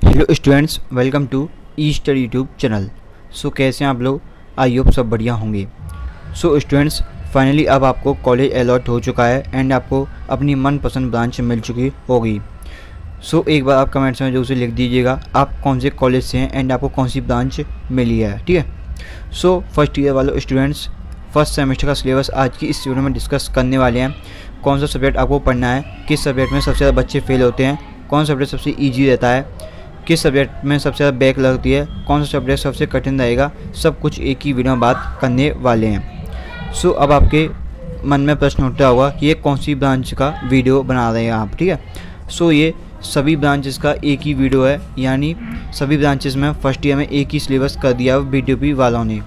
Hello students, welcome to E study YouTube channel. So कैसे हैं आप लोग? आई होप सब बढ़िया होंगे। सो स्टूडेंट्स, फाइनली अब आपको कॉलेज अलॉट हो चुका है एंड आपको अपनी मनपसंद ब्रांच मिल चुकी होगी। सो एक बार आप कमेंट्स में जो उसे लिख दीजिएगा आप कौन से कॉलेज से हैं एंड आपको कौन सी ब्रांच मिली है, ठीक है। सो फर्स्ट ईयर वालों स्टूडेंट्स, फर्स्ट सेमेस्टर का सिलेबस आज की इस वीडियो में डिस्कस करने वाले हैं। कौन सा सब्जेक्ट आपको पढ़ना है, किस सब्जेक्ट में सबसे ज़्यादा बच्चे फेल होते हैं, कौन सा सब्जेक्ट सबसे ईजी रहता है, किस सब्जेक्ट में सबसे ज़्यादा बैक लगती है, कौन सा सब्जेक्ट सबसे कठिन रहेगा, सब कुछ एक ही वीडियो में बात करने वाले हैं। सो अब आपके मन में प्रश्न उठता होगा कि ये कौन सी ब्रांच का वीडियो बना रहे हैं आप, ठीक है। सो ये सभी ब्रांचेस का एक ही वीडियो है, यानी सभी ब्रांचेस में फर्स्ट ईयर में एक ही सिलेबस कर दिया है बीटीपी वालों ने,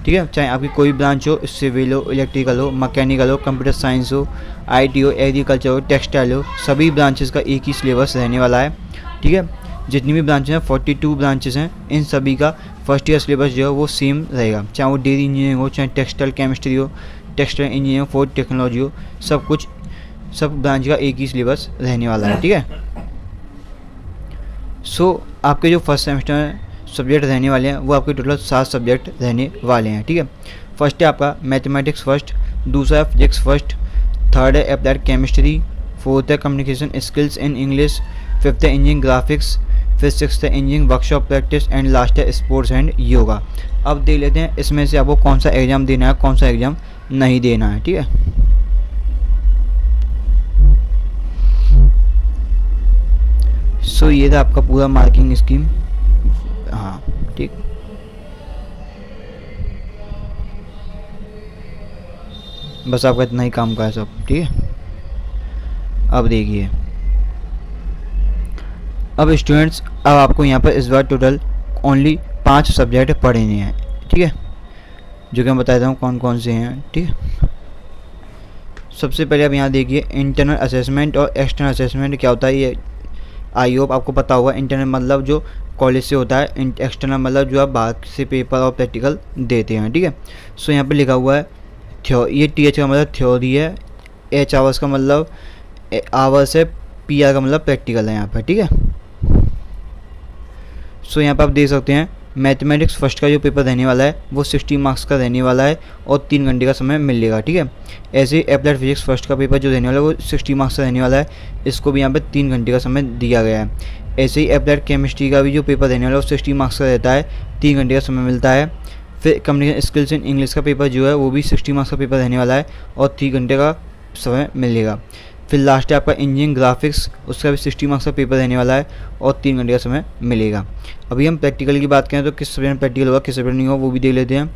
ठीक है। चाहे आपकी कोई ब्रांच हो, सिविल हो, इलेक्ट्रिकल हो, मैकेनिकल हो, कंप्यूटर साइंस हो, आईटी हो, एग्रीकल्चर हो, टेक्सटाइल हो, सभी ब्रांचेस का एक ही सिलेबस रहने वाला है, ठीक है। जितनी भी ब्रांचेस हैं 42 ब्रांचेस हैं, इन सभी का फर्स्ट ईयर सिलेबस जो है वो सेम रहेगा। चाहे वो डेयरी इंजीनियरिंग हो, चाहे टेक्सटाइल केमिस्ट्री हो, टेक्सटाइल इंजीनियरिंग, फूड टेक्नोलॉजी हो, सब ब्रांच का एक ही सिलेबस रहने वाला है, ठीक है। सो आपके जो फर्स्ट सेमेस्टर में सब्जेक्ट रहने वाले हैं वो आपके टोटल 7 सब्जेक्ट रहने वाले हैं, ठीक है। फर्स्ट है आपका मैथमेटिक्स फर्स्ट, दूसरा है फिजिक्स फर्स्ट, थर्ड है अप्लाइड केमिस्ट्री, फोर्थ है communication skills in English, fifth है इंजीनियरिंग ग्राफिक्स, फिर सिक्स्थ है engineering workshop practice and last है स्पोर्ट्स एंड योगा। अब देख लेते हैं इसमें से आपको कौन सा एग्ज़ाम देना है, कौन सा एग्ज़ाम नहीं देना है, ठीक है। सो ये था आपका पूरा मार्किंग स्कीम, हाँ ठीक। बस आपका इतना ही काम का है सब, ठीक है। अब देखिए, अब स्टूडेंट्स अब आपको यहाँ पर इस बार टोटल ओनली 5 सब्जेक्ट पढ़ने हैं, ठीक है, जो कि मैं बता देता हूँ कौन कौन से हैं, ठीक है। सबसे पहले आप यहाँ देखिए इंटरनल असेसमेंट और एक्सटर्नल असेसमेंट क्या होता है, ये आई होप आपको पता होगा। इंटरनल मतलब जो कॉलेज से होता है, एक्सटर्नल मतलब जो आप बाहर से पेपर और प्रैक्टिकल देते हैं, ठीक है। सो यहाँ पे लिखा हुआ है ये TH का मतलब थ्योरी है, H आवर्स का मतलब आवर्स है, PR का मतलब प्रैक्टिकल है यहाँ पर, ठीक है। सो यहाँ पर आप देख सकते हैं मैथमेटिक्स फर्स्ट का जो पेपर रहने वाला है वो 60 मार्क्स का रहने वाला है और 3 घंटे का समय मिलेगा, ठीक है। ऐसे ही अप्लाइड फिजिक्स फर्स्ट का पेपर जो रहने वाला है वो 60 मार्क्स का रहने वाला है, इसको भी यहाँ पे 3 घंटे का समय दिया गया है। ऐसे ही अप्लाइड केमिस्ट्री का भी जो पेपर रहने वाला है वो 60 मार्क्स का रहता है, 3 घंटे का समय मिलता है। फिर कम्युनिकेशन स्किल्स इन इंग्लिश का पेपर जो है वो भी 60 मार्क्स का पेपर रहने वाला है और 3 घंटे का समय मिलेगा। फिर लास्ट है आपका इंजीनियरिंग ग्राफिक्स, उसका भी 60 मार्क्स का पेपर रहने वाला है और 3 घंटे का समय मिलेगा। अभी हम प्रैक्टिकल की बात करें तो किस सब्जेक्ट में प्रैक्टिकल होगा, किस सब्जेक्ट नहीं होगा वो भी देख लेते हैं।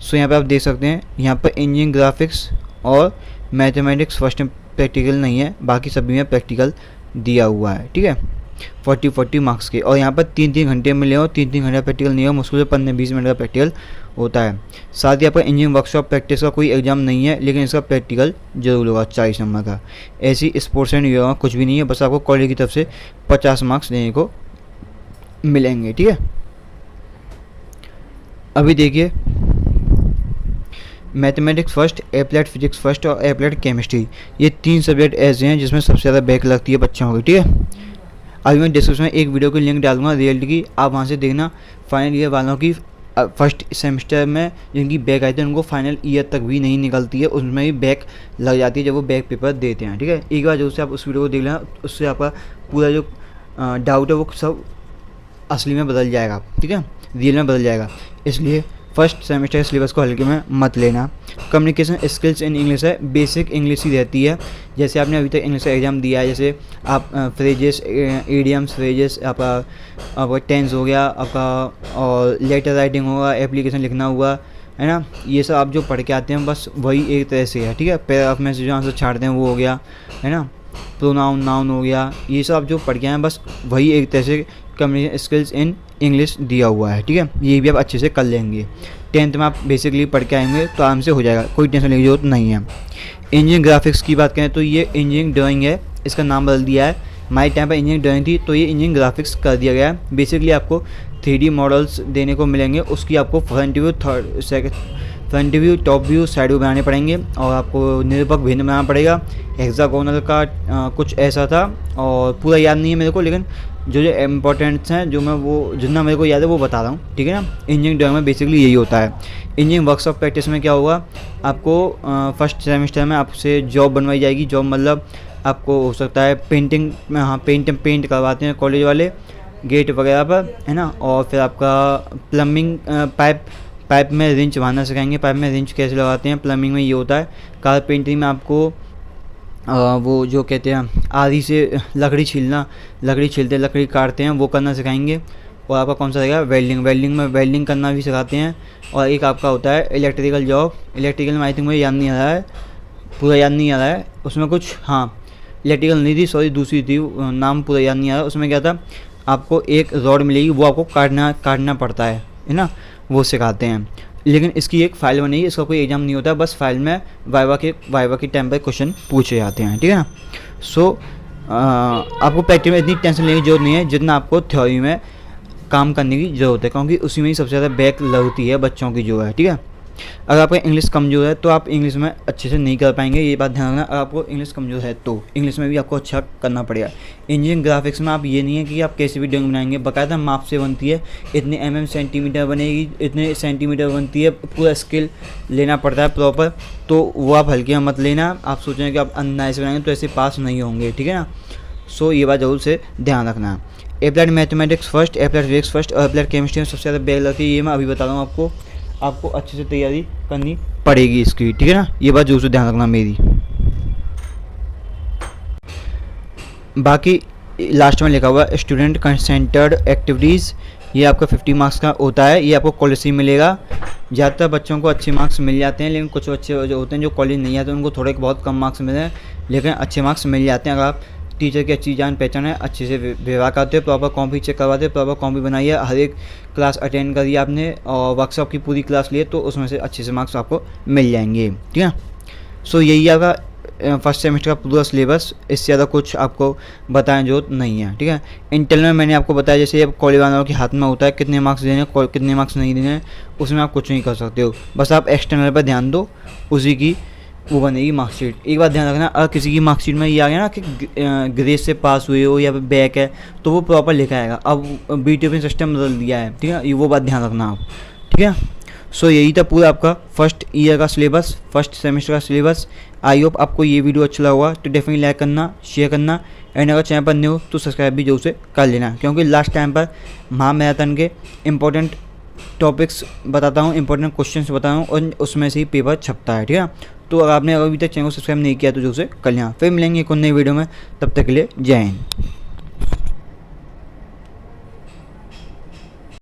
सो यहाँ पे आप देख सकते हैं यहाँ पर इंजीनियरिंग ग्राफिक्स और मैथमेटिक्स फर्स्ट में प्रैक्टिकल नहीं है, बाकी सभी में प्रैक्टिकल दिया हुआ है, ठीक है, 40 मार्क्स के। और यहाँ पर 3 घंटे मिले और 3 घंटे प्रैक्टिकल नहीं हो, मुश्किल से 15-20 मिनट का प्रैक्टिकल होता है। साथ ही आपका इंजीनियरिंग वर्कशॉप प्रैक्टिस का कोई एग्जाम नहीं है, लेकिन इसका प्रैक्टिकल जरूर होगा 40 नंबर का। ऐसी स्पोर्ट्स एंड योगा कुछ भी नहीं है, बस आपको कॉलेज की तरफ से 50 मार्क्स देने को मिलेंगे, ठीक है। अभी देखिए mathematics first, applied physics first और अप्लाइड केमिस्ट्री, ये 3 सब्जेक्ट ऐसे हैं जिसमें सबसे ज़्यादा बैक लगती है बच्चों की, ठीक है। अभी मैं डिस्क्रिप्शन में एक वीडियो की लिंक डालूंगा रियलिटी की, आप वहाँ से देखना। फाइनल ईयर वालों की फर्स्ट सेमेस्टर में जिनकी बैक आई थी उनको फाइनल ईयर तक भी नहीं निकलती है, उसमें भी बैक लग जाती है जब वो बैक पेपर देते हैं, ठीक है। एक बार जो से आप उस वीडियो को देख लेना, उससे आपका पूरा जो डाउट है वो सब असली में बदल जाएगा, ठीक है, रियल में बदल जाएगा। इसलिए फर्स्ट सेमेस्टर के सिलेबस को हल्के में मत लेना। कम्युनिकेशन स्किल्स इन इंग्लिश है, बेसिक इंग्लिश ही रहती है। जैसे आपने अभी तक इंग्लिश का एग्जाम दिया है, जैसे आप फ्रेजेस, इडियम्स, फ्रेजेस, आपका टेंस हो गया आपका, और लेटर राइटिंग होगा, एप्लीकेशन लिखना हुआ, है ना, ये सब आप जो पढ़ के आते हैं बस वही एक तरह से है, ठीक है। पैराग्राफ में से जो आंसर छाड़ते हैं वो हो गया, है ना, प्रोनाउन नाउन हो गया, ये सब आप जो पढ़ के आए हैं बस वही एक तरह से कम्युनिकेशन स्किल्स इन इंग्लिश दिया हुआ है, ठीक है। ये भी आप अच्छे से कर लेंगे। 10th में आप बेसिकली पढ़ के आएंगे तो आराम से हो जाएगा, कोई टेंशन लेने की जरूरत नहीं है। इंजीनियरिंग ग्राफिक्स की बात करें तो ये इंजीनियरिंग ड्राइंग है, इसका नाम बदल दिया है। हमारे टाइम पर इंजीनियरिंग ड्राइंग थी तो ये इंजीनियरिंग ग्राफिक्स कर दिया गया है। बेसिकली आपको 3D मॉडल्स देने को मिलेंगे, उसकी आपको front view, front view, top view, side view बनाने पड़ेंगे और आपको निरपेक्ष भिन्न बनाना पड़ेगा। हेक्सागोनल का कुछ ऐसा था और पूरा याद नहीं है मेरे को, लेकिन जो जो इम्पोर्टेंट्स हैं जो मैं वो जितना मेरे को याद है वो बता रहा हूँ, ठीक है ना। इंजीनियरिंग ड्राइंग में बेसिकली यही होता है। इंजीनियरिंग वर्कशॉप प्रैक्टिस में क्या होगा, आपको फर्स्ट सेमेस्टर में आपसे जॉब बनवाई जाएगी। जॉब मतलब आपको हो सकता है पेंटिंग में, हाँ पेंट करवाते हैं कॉलेज वाले गेट वगैरह पर, है ना। और फिर आपका प्लम्बिंग, पाइप में रिंच बांधना सिखाएंगे। पाइप में रिंच कैसे लगाते हैं, प्लम्बिंग में ये होता है। कारपेंटरिंग में आपको वो जो कहते हैं आरी से लकड़ी छीलते लकड़ी काटते हैं वो करना सिखाएंगे। और आपका कौन सा रहेगा, वेल्डिंग में वेल्डिंग करना भी सिखाते हैं। और एक आपका होता है इलेक्ट्रिकल जॉब। इलेक्ट्रिकल में आई थिंक मुझे याद नहीं आ रहा है, पूरा याद नहीं आ रहा है उसमें कुछ, हाँ इलेक्ट्रिकल नहीं थी, सॉरी दूसरी थी, नाम पूरा याद नहीं आ रहा। उसमें क्या था, आपको एक रॉड मिलेगी, वो आपको काटना पड़ता है ना, वो सिखाते हैं। लेकिन इसकी एक फ़ाइल बनेगी, इसका कोई एग्जाम नहीं होता, बस फाइल में वाइवा के टाइम पर क्वेश्चन पूछे जाते हैं, ठीक है ना। सो आपको प्रैक्टिस में इतनी टेंशन लेने की जरूरत नहीं है जितना आपको थ्योरी में काम करने की ज़रूरत है, क्योंकि उसी में ही सबसे ज़्यादा बैक लगती है बच्चों की जो है, ठीक है। अगर आपका इंग्लिश कमज़ोर है तो आप इंग्लिश में अच्छे से नहीं कर पाएंगे, ये बात ध्यान रखना। अगर आपको इंग्लिश कमज़ोर है तो इंग्लिश में भी आपको अच्छा करना पड़ेगा। इंजीनियरिंग ग्राफिक्स में आप ये नहीं है कि आप कैसे भी ड्राइंग बनाएंगे, बाकायदा माप से बनती है, इतने सेंटीमीटर बनेगी, इतने सेंटीमीटर बनती है, पूरा स्केल लेना पड़ता है प्रॉपर। तो वो आप हल्के में मत लेना, आप सोचें कि आप अन्याय से बनाएंगे तो ऐसे पास नहीं होंगे, ठीक है ना। सो ये बात जरूर से ध्यान रखना। Applied mathematics first, applied physics first और अप्लाइड केमिस्ट्री में सबसे ज़्यादा बैक लगती है, ये मैं अभी बता रहा हूँ आपको अच्छे से तैयारी करनी पड़ेगी इसकी, ठीक है ना। ये बात जरूर से ध्यान रखना मेरी। बाकी लास्ट में लिखा हुआ स्टूडेंट कंसेंटर्ड एक्टिविटीज़, ये आपका 50 मार्क्स का होता है, ये आपको कॉलेज से मिलेगा। ज़्यादातर बच्चों को अच्छे मार्क्स मिल जाते हैं, लेकिन कुछ बच्चे जो होते हैं जो कॉलेज नहीं आते उनको थोड़े बहुत कम मार्क्स मिलते हैं, लेकिन अच्छे मार्क्स मिल जाते हैं अगर आप टीचर की अच्छी जान पहचान है, अच्छे से व्यवहार करते हो, प्रॉपर कॉपी चेक करवाते हो, प्रॉपर कॉपी बनाई है, हर एक क्लास अटेंड करी आपने और वर्कशॉप की पूरी क्लास ली है, तो उसमें से अच्छे से मार्क्स आपको मिल जाएंगे, ठीक है। सो यही आपका फर्स्ट सेमेस्टर का पूरा सिलेबस, इससे ज़्यादा कुछ आपको बताने जरूरत नहीं है, ठीक है। इंटरनल में मैंने आपको बताया जैसे अब कॉलेज वालों के हाथ में होता है कितने मार्क्स देने हैं, कितने मार्क्स नहीं देने हैं, उसमें आप कुछ नहीं कर सकते हो, बस आप एक्सटर्नल पर ध्यान दो, उसी की वो बनेगी मार्कशीट। एक बात ध्यान रखना, अगर किसी की मार्कशीट में ये आ गया ना कि ग्रेड से पास हुए हो या बैक है, तो वो प्रॉपर लिखा आएगा। अब बीटीओपी सिस्टम बदल दिया है, ठीक है, ये वो बात ध्यान रखना आप, ठीक है। सो यही था पूरा आपका फर्स्ट ईयर का सिलेबस, फर्स्ट सेमेस्टर का सिलेबस। आई होप आपको ये वीडियो अच्छा लगा होगा, तो डेफिनेटली लाइक करना, शेयर करना, एंड अगर चैनल पर न्यू हो तो सब्सक्राइब भी जरूर से कर लेना, क्योंकि लास्ट टाइम पर महामैराथन के इंपॉर्टेंट टॉपिक्स बताता हूँ, इंपॉर्टेंट क्वेश्चंस बताता हूँ और उसमें से ही पेपर छपता है, ठीक है। तो अगर आपने अभी तक चैनल को सब्सक्राइब नहीं किया तो जरूर से कर लेना। फिर मिलेंगे एक और नई वीडियो में, तब तक के लिए जय हिंद।